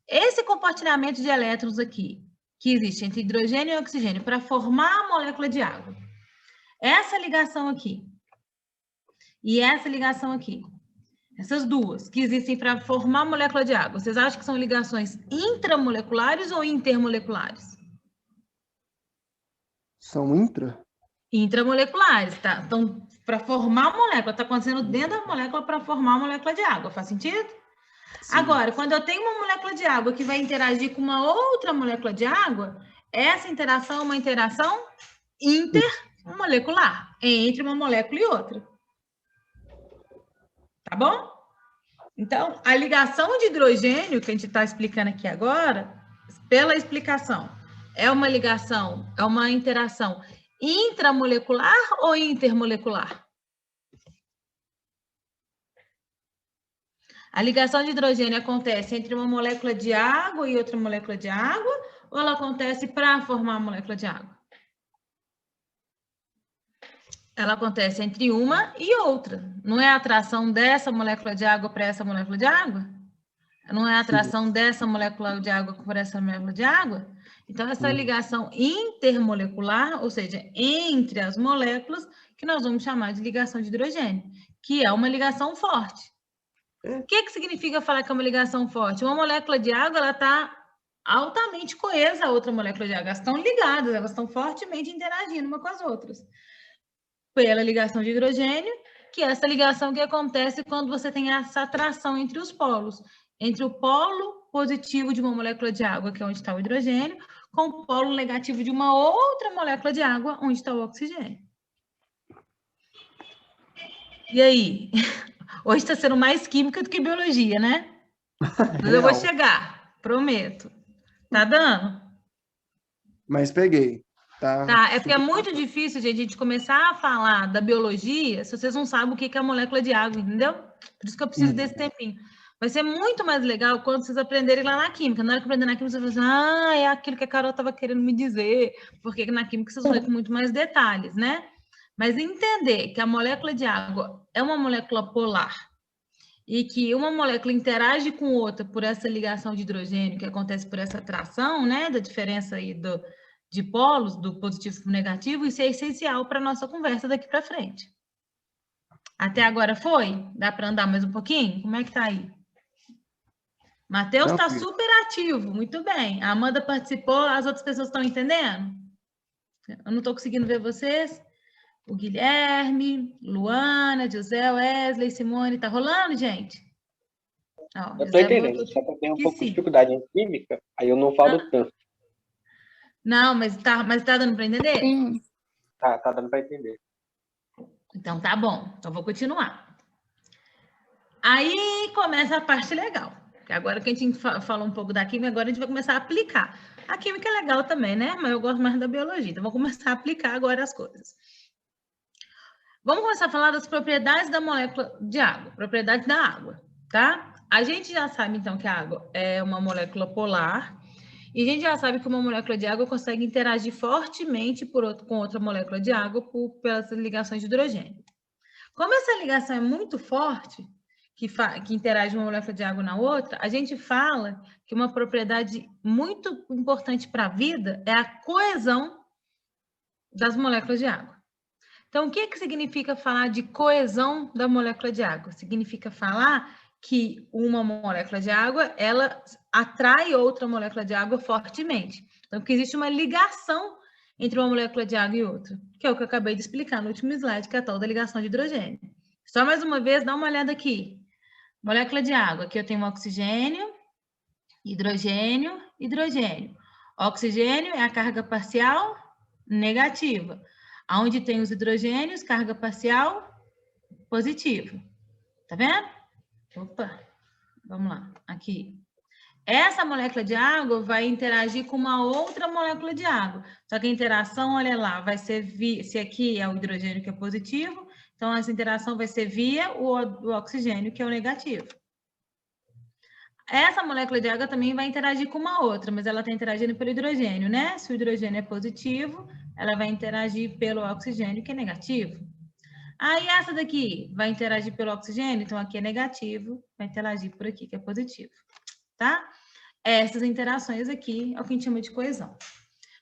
A: Esse compartilhamento de elétrons aqui, que existe entre hidrogênio e oxigênio para formar a molécula de água. Essa ligação aqui e essa ligação aqui. Essas duas que existem para formar a molécula de água. Vocês acham que são ligações intramoleculares ou intermoleculares?
B: São intra?
A: Intramoleculares, tá? Então, para formar a molécula, está acontecendo dentro da molécula para formar a molécula de água. Faz sentido? Sim. Agora, quando eu tenho uma molécula de água que vai interagir com uma outra molécula de água, essa interação é uma interação intermolecular entre uma molécula e outra. Tá bom? Então, a ligação de hidrogênio, que a gente está explicando aqui agora, pela explicação, é uma ligação, é uma interação intramolecular ou intermolecular? A ligação de hidrogênio acontece entre uma molécula de água e outra molécula de água, ou ela acontece para formar a molécula de água? Ela acontece entre uma e outra. Não é a atração dessa molécula de água para essa molécula de água? Não é a atração dessa molécula de água por essa molécula de água? Então, essa ligação intermolecular, ou seja, entre as moléculas, que nós vamos chamar de ligação de hidrogênio, que é uma ligação forte. O que significa falar que é uma ligação forte? Uma molécula de água, ela está altamente coesa a outra molécula de água. Elas estão ligadas, elas estão fortemente interagindo uma com as outras. Pela ligação de hidrogênio, que é essa ligação que acontece quando você tem essa atração entre os polos. Entre o polo positivo de uma molécula de água, que é onde está o hidrogênio, com o polo negativo de uma outra molécula de água, onde está o oxigênio. E aí? Hoje está sendo mais química do que biologia, né? Mas eu vou chegar, prometo. Tá dando?
B: Mas peguei.
A: Tá, é porque é muito difícil, gente, a gente começar a falar da biologia se vocês não sabem o que é a molécula de água, entendeu? Por isso que eu preciso desse tempinho. Vai ser muito mais legal quando vocês aprenderem lá na química. Na hora que aprender na química, vocês vão falar assim, é aquilo que a Carol estava querendo me dizer, porque na química vocês vão ver com muito mais detalhes, né? Mas entender que a molécula de água é uma molécula polar e que uma molécula interage com outra por essa ligação de hidrogênio, que acontece por essa atração, né, da diferença aí de polos, do positivo para o negativo, isso é essencial para a nossa conversa daqui para frente. Até agora foi? Dá para andar mais um pouquinho? Como é que tá aí? Matheus está super ativo, muito bem. A Amanda participou, as outras pessoas estão entendendo? Eu não estou conseguindo ver vocês. O Guilherme, Luana, José, Wesley, Simone, tá rolando, gente?
D: Ó, eu estou entendendo, só que eu tenho um pouco de dificuldade em química, aí eu não falo tanto.
A: Não, mas tá dando para entender?
C: Sim.
D: Tá dando para entender.
A: Então tá bom, então vou continuar. Aí começa a parte legal. Porque agora que a gente falou um pouco da química, agora a gente vai começar a aplicar. A química é legal também, né? Mas eu gosto mais da biologia, então vou começar a aplicar agora as coisas. Vamos começar a falar das propriedades da molécula de água, propriedades da água, tá? A gente já sabe, então, que a água é uma molécula polar, e a gente já sabe que uma molécula de água consegue interagir fortemente com outra molécula de água pelas ligações de hidrogênio. Como essa ligação é muito forte, que interage uma molécula de água na outra, a gente fala que uma propriedade muito importante para a vida é a coesão das moléculas de água. Então, o que significa falar de coesão da molécula de água? Significa falar que uma molécula de água, ela atrai outra molécula de água fortemente. Então, que existe uma ligação entre uma molécula de água e outra, que é o que eu acabei de explicar no último slide, que é a tal da ligação de hidrogênio. Só mais uma vez, dá uma olhada aqui. Molécula de água, aqui eu tenho oxigênio, hidrogênio, hidrogênio. Oxigênio é a carga parcial negativa. Onde tem os hidrogênios, carga parcial positiva. Tá vendo? Opa, vamos lá, aqui. Essa molécula de água vai interagir com uma outra molécula de água. Só que a interação, olha lá, vai ser se aqui é o hidrogênio que é positivo, então essa interação vai ser via o oxigênio que é o negativo. Essa molécula de água também vai interagir com uma outra, mas ela está interagindo pelo hidrogênio, né? Se o hidrogênio é positivo, ela vai interagir pelo oxigênio, que é negativo. Aí essa daqui vai interagir pelo oxigênio, então aqui é negativo, vai interagir por aqui, que é positivo, tá? Essas interações aqui é o que a gente chama de coesão.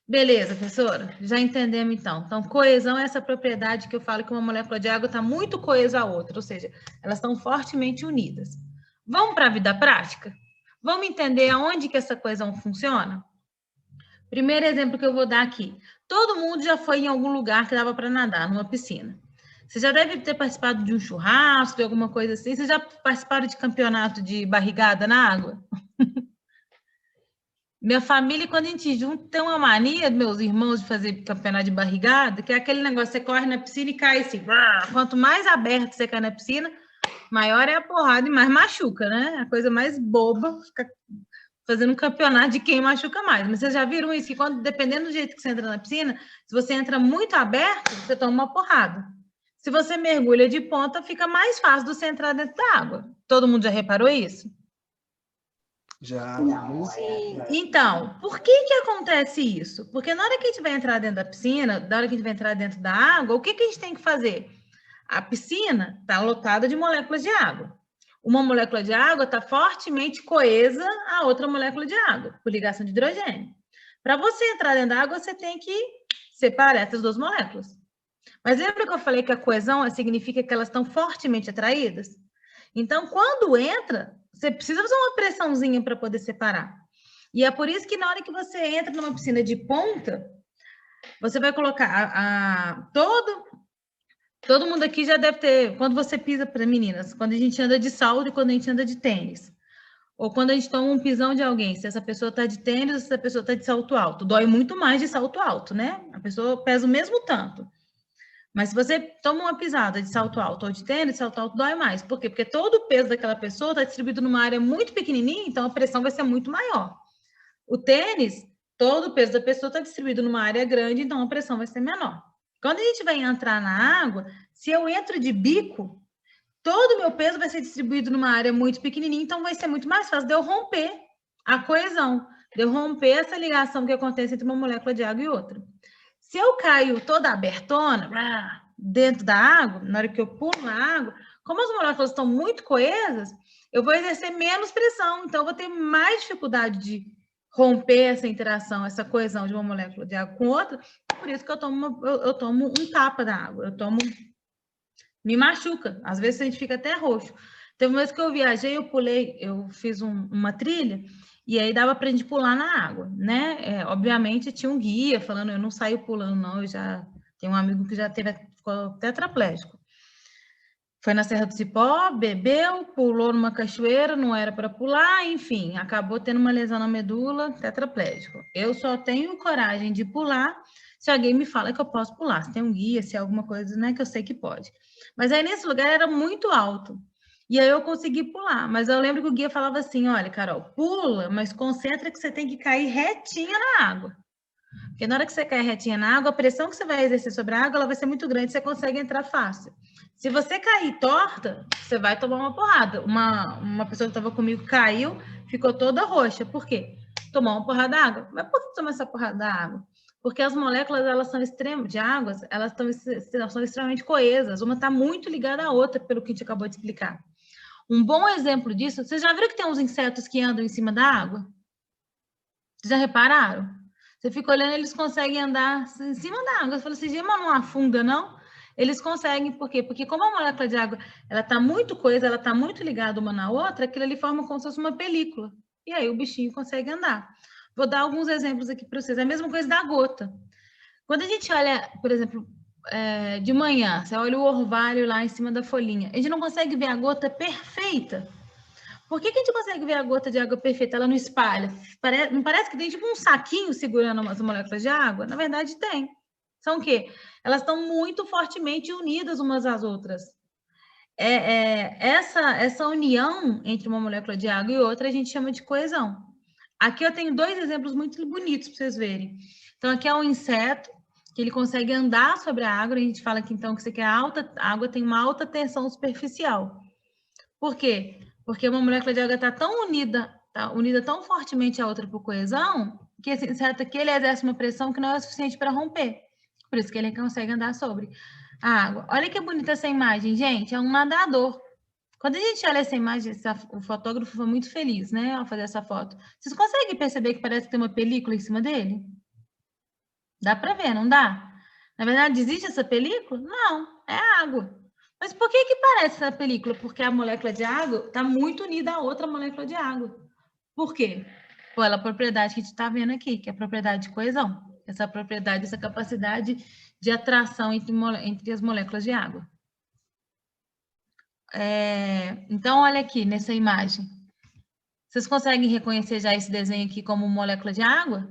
A: Beleza, professora? Já entendemos, então. Então, coesão é essa propriedade que eu falo que uma molécula de água está muito coesa à outra, ou seja, elas estão fortemente unidas. Vamos para a vida prática? Vamos entender aonde que essa coesão funciona? Primeiro exemplo que eu vou dar aqui. Todo mundo já foi em algum lugar que dava para nadar, numa piscina. Você já deve ter participado de um churrasco, de alguma coisa assim. Vocês já participaram de campeonato de barrigada na água? Minha família, quando a gente junta, tem uma mania, meus irmãos, de fazer campeonato de barrigada, que é aquele negócio, você corre na piscina e cai assim. Quanto mais aberto você cai na piscina, maior é a porrada e mais machuca, né? A coisa mais boba, ficar fazendo um campeonato de quem machuca mais. Mas vocês já viram isso? Que quando, dependendo do jeito que você entra na piscina, se você entra muito aberto, você toma uma porrada. Se você mergulha de ponta, fica mais fácil de você entrar dentro da água. Todo mundo já reparou isso?
B: Já.
A: Então, por que acontece isso? Porque na hora que a gente vai entrar dentro da piscina, na hora que a gente vai entrar dentro da água, o que a gente tem que fazer? A piscina está lotada de moléculas de água. Uma molécula de água está fortemente coesa à outra molécula de água, por ligação de hidrogênio. Para você entrar dentro da água, você tem que separar essas duas moléculas. Mas lembra que eu falei que a coesão significa que elas estão fortemente atraídas? Então, quando entra, você precisa fazer uma pressãozinha para poder separar. E é por isso que na hora que você entra numa piscina de ponta, você vai colocar todo mundo aqui já deve ter, quando você pisa para meninas, quando a gente anda de salto e quando a gente anda de tênis. Ou quando a gente toma um pisão de alguém, se essa pessoa está de tênis ou se essa pessoa está de salto alto. Dói muito mais de salto alto, né? A pessoa pesa o mesmo tanto. Mas se você toma uma pisada de salto alto ou de tênis, salto alto dói mais. Por quê? Porque todo o peso daquela pessoa está distribuído numa área muito pequenininha, então a pressão vai ser muito maior. O tênis, todo o peso da pessoa está distribuído numa área grande, então a pressão vai ser menor. Quando a gente vai entrar na água, se eu entro de bico, todo o meu peso vai ser distribuído numa área muito pequenininha, então vai ser muito mais fácil de eu romper a coesão, de eu romper essa ligação que acontece entre uma molécula de água e outra. Se eu caio toda abertona, dentro da água, na hora que eu pulo na água, como as moléculas estão muito coesas, eu vou exercer menos pressão, então eu vou ter mais dificuldade de romper essa interação, essa coesão de uma molécula de água com outra, por isso que eu tomo um tapa da água, me machuca, às vezes a gente fica até roxo. Teve uma vez que eu viajei, eu fiz uma trilha, e aí dava pra gente pular na água, né? Obviamente tinha um guia falando, eu não saio pulando não, eu já tenho um amigo que já ficou tetraplégico. Foi na Serra do Cipó, bebeu, pulou numa cachoeira, não era para pular, enfim, acabou tendo uma lesão na medula, tetraplégico. Eu só tenho coragem de pular se alguém me fala que eu posso pular, se tem um guia, se é alguma coisa, né, que eu sei que pode. Mas aí nesse lugar era muito alto. E aí eu consegui pular, mas eu lembro que o guia falava assim, olha, Carol, pula, mas concentra que você tem que cair retinha na água. Porque na hora que você cai retinha na água, a pressão que você vai exercer sobre a água, ela vai ser muito grande, você consegue entrar fácil. Se você cair torta, você vai tomar uma porrada. Uma pessoa que estava comigo caiu, ficou toda roxa. Por quê? Tomou uma porrada d'água. Mas por que tomar essa porrada da água? Porque as moléculas, elas são de águas, elas são extremamente coesas. Uma está muito ligada à outra, pelo que a gente acabou de explicar. Um bom exemplo disso, vocês já viram que tem uns insetos que andam em cima da água? Vocês já repararam? Você fica olhando, eles conseguem andar em cima da água. Você fala assim, mas não afunda, não? Eles conseguem, por quê? Porque como a molécula de água, ela está muito coesa, ela está muito ligada uma na outra, aquilo ali forma como se fosse uma película. E aí o bichinho consegue andar. Vou dar alguns exemplos aqui para vocês. É a mesma coisa da gota. Quando a gente olha, por exemplo, de manhã, você olha o orvalho lá em cima da folhinha, a gente não consegue ver a gota perfeita. Por que a gente consegue ver a gota de água perfeita? Ela não espalha. Não parece que tem tipo um saquinho segurando as moléculas de água? Na verdade, tem. São o quê? Elas estão muito fortemente unidas umas às outras. Essa união entre uma molécula de água e outra a gente chama de coesão. Aqui eu tenho dois exemplos muito bonitos para vocês verem. Então, aqui é um inseto que ele consegue andar sobre a água. A gente fala aqui, então, que isso aqui a água tem uma alta tensão superficial. Por quê? Porque uma molécula de água está tão unida tão fortemente à outra por coesão, que esse inseto aqui ele exerce uma pressão que não é suficiente para romper. Por isso que ele consegue andar sobre a água. Olha que bonita essa imagem, gente. É um nadador. Quando a gente olha essa imagem, o fotógrafo foi muito feliz, né, ao fazer essa foto. Vocês conseguem perceber que parece que tem uma película em cima dele? Dá para ver, não dá? Na verdade, existe essa película? Não, é água. Mas por que parece essa película? Porque a molécula de água está muito unida à outra molécula de água. Por quê? Pela propriedade que a gente está vendo aqui, que é a propriedade de coesão. Essa propriedade, essa capacidade de atração entre as moléculas de água. Então, olha aqui nessa imagem. Vocês conseguem reconhecer já esse desenho aqui como molécula de água?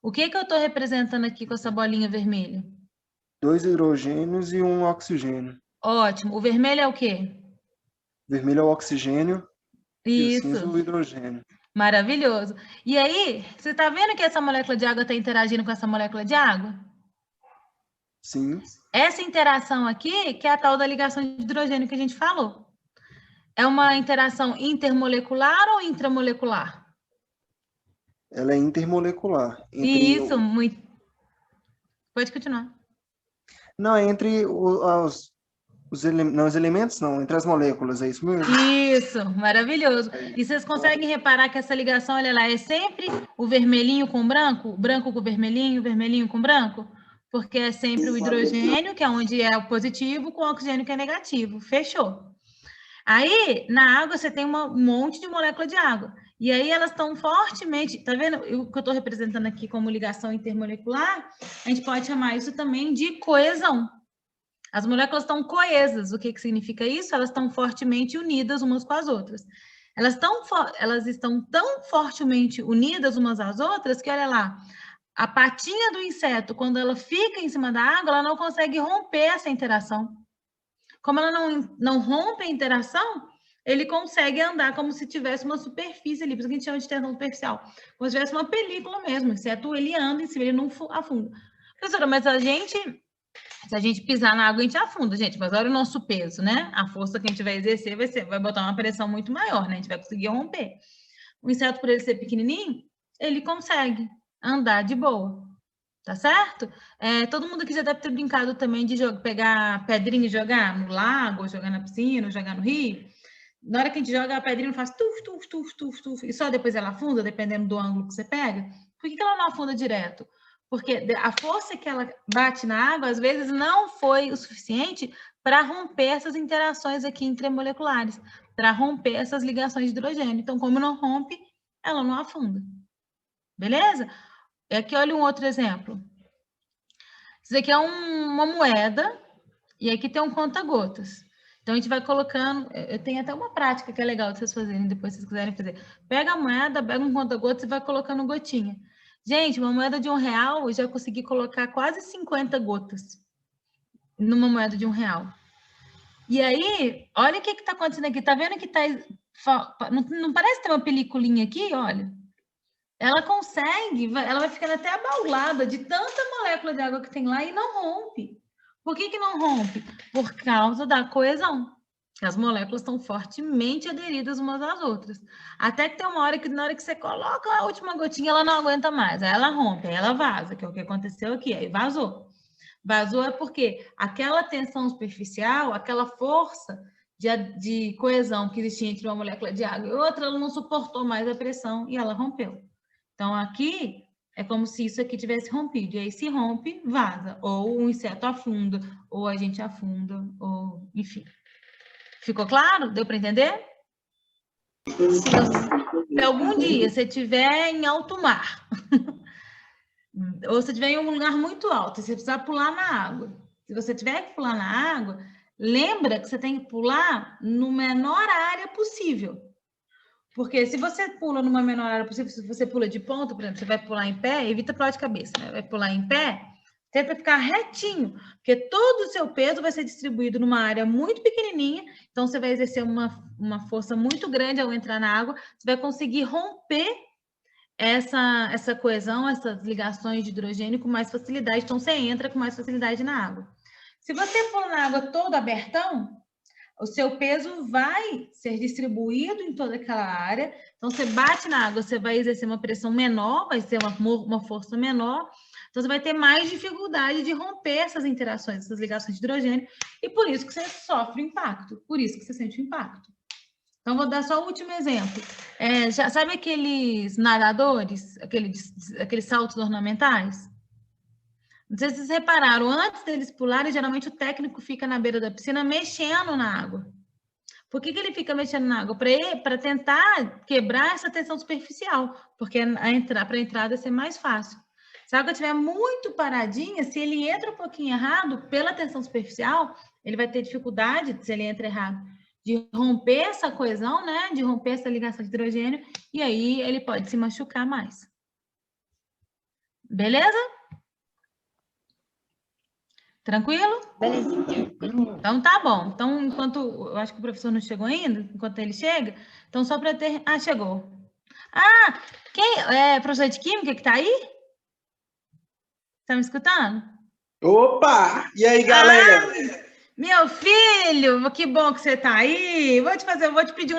A: O que eu estou representando aqui com essa bolinha vermelha?
B: 2 hidrogênios e 1 oxigênio.
A: Ótimo. O vermelho é o quê?
B: O vermelho é o oxigênio.
A: Isso.
B: E o cinza é o hidrogênio.
A: Maravilhoso. E aí, você está vendo que essa molécula de água está interagindo com essa molécula de água?
B: Sim.
A: Essa interação aqui, que é a tal da ligação de hidrogênio que a gente falou. É uma interação intermolecular ou intramolecular?
B: Ela é intermolecular.
A: Isso, muito. Pode continuar.
B: Não, é entre os elementos, não, entre as moléculas, é isso mesmo?
A: Isso, maravilhoso. E vocês conseguem reparar que essa ligação, olha lá, é sempre o vermelhinho com o branco com vermelhinho, vermelhinho com branco? Porque é sempre o hidrogênio, que é onde é o positivo, com o oxigênio, que é negativo. Fechou. Aí, na água, você tem um monte de molécula de água. E aí, elas estão fortemente... Tá vendo o que eu estou representando aqui como ligação intermolecular? A gente pode chamar isso também de coesão. As moléculas estão coesas. O que significa isso? Elas estão fortemente unidas umas com as outras. Elas estão tão fortemente unidas umas às outras que, olha lá, a patinha do inseto, quando ela fica em cima da água, ela não consegue romper essa interação. Como ela não rompe a interação, ele consegue andar como se tivesse uma superfície ali, por isso que a gente chama de tensão superficial. Como se tivesse uma película mesmo, o inseto ele anda em cima, ele não afunda. Professora, mas se a gente pisar na água, a gente afunda, gente. Mas olha o nosso peso, né? A força que a gente vai exercer vai botar uma pressão muito maior, né? A gente vai conseguir romper. O inseto, por ele ser pequenininho, ele consegue andar de boa. Tá certo? Todo mundo aqui já deve ter brincado também de pegar pedrinha e jogar no lago, ou jogar na piscina, ou jogar no rio. Na hora que a gente joga, a pedrinha faz tuf, tuf, tuf, tuf, tuf, e só depois ela afunda, dependendo do ângulo que você pega. Por que ela não afunda direto? Porque a força que ela bate na água, às vezes, não foi o suficiente para romper essas interações aqui intermoleculares, para romper essas ligações de hidrogênio. Então, como não rompe, ela não afunda. Beleza? Aqui, olha um outro exemplo. Isso aqui é uma moeda e aqui tem um conta-gotas. Então, a gente vai colocando... Eu tenho até uma prática que é legal de vocês fazerem, depois se vocês quiserem fazer. Pega a moeda, pega um conta-gotas e vai colocando gotinha. Gente, uma moeda de R$1, eu já consegui colocar quase 50 gotas numa moeda de R$1. E aí, olha o que está acontecendo aqui. Tá vendo que tá... Não parece ter uma peliculinha aqui? Olha. Ela consegue, ela vai ficando até abaulada de tanta molécula de água que tem lá e não rompe. Por que não rompe? Por causa da coesão. As moléculas estão fortemente aderidas umas às outras. Até que tem uma hora que, na hora que você coloca a última gotinha, ela não aguenta mais. Aí ela rompe, aí ela vaza, que é o que aconteceu aqui. Aí vazou. Vazou é porque aquela tensão superficial, aquela força de coesão que existia entre uma molécula de água e outra, ela não suportou mais a pressão e ela rompeu. Então, aqui é como se isso aqui tivesse rompido. E aí, se rompe, vaza. Ou o inseto afunda, ou a gente afunda, ou enfim. Ficou claro? Deu para entender? Se algum dia você estiver em alto mar, ou você estiver em um lugar muito alto, você precisar pular na água. Se você tiver que pular na água, lembra que você tem que pular no menor área possível. Porque se você pula numa menor área possível, se você pula de ponta, por exemplo, você vai pular em pé, evita pular de cabeça, né? Vai pular em pé, tenta ficar retinho, porque todo o seu peso vai ser distribuído numa área muito pequenininha, então você vai exercer uma força muito grande ao entrar na água, você vai conseguir romper essa coesão, essas ligações de hidrogênio com mais facilidade, então você entra com mais facilidade na água. Se você pula na água todo abertão, o seu peso vai ser distribuído em toda aquela área. Então, você bate na água, você vai exercer uma pressão menor, vai ser uma força menor. Então, você vai ter mais dificuldade de romper essas interações, essas ligações de hidrogênio. E por isso que você sofre impacto, por isso que você sente o impacto. Então, vou dar só o último exemplo. Já sabe aqueles nadadores, aqueles saltos ornamentais? Não sei se vocês repararam, antes deles pularem, geralmente o técnico fica na beira da piscina mexendo na água. Por que ele fica mexendo na água? Para tentar quebrar essa tensão superficial, porque para a entrada ser mais fácil. Se a água estiver muito paradinha, se ele entra um pouquinho errado, pela tensão superficial, ele vai ter dificuldade, se ele entra errado, de romper essa coesão, né? De romper essa ligação de hidrogênio, e aí ele pode se machucar mais. Beleza? Tranquilo?
C: Belezinha.
A: Então tá bom. Então, enquanto eu acho que o professor não chegou ainda, enquanto ele chega, então só para ter. Ah, chegou. Ah, quem é professor de química que tá aí? Tá me escutando?
D: Opa! E aí, galera?
A: Meu filho, que bom que você tá aí. Vou te pedir um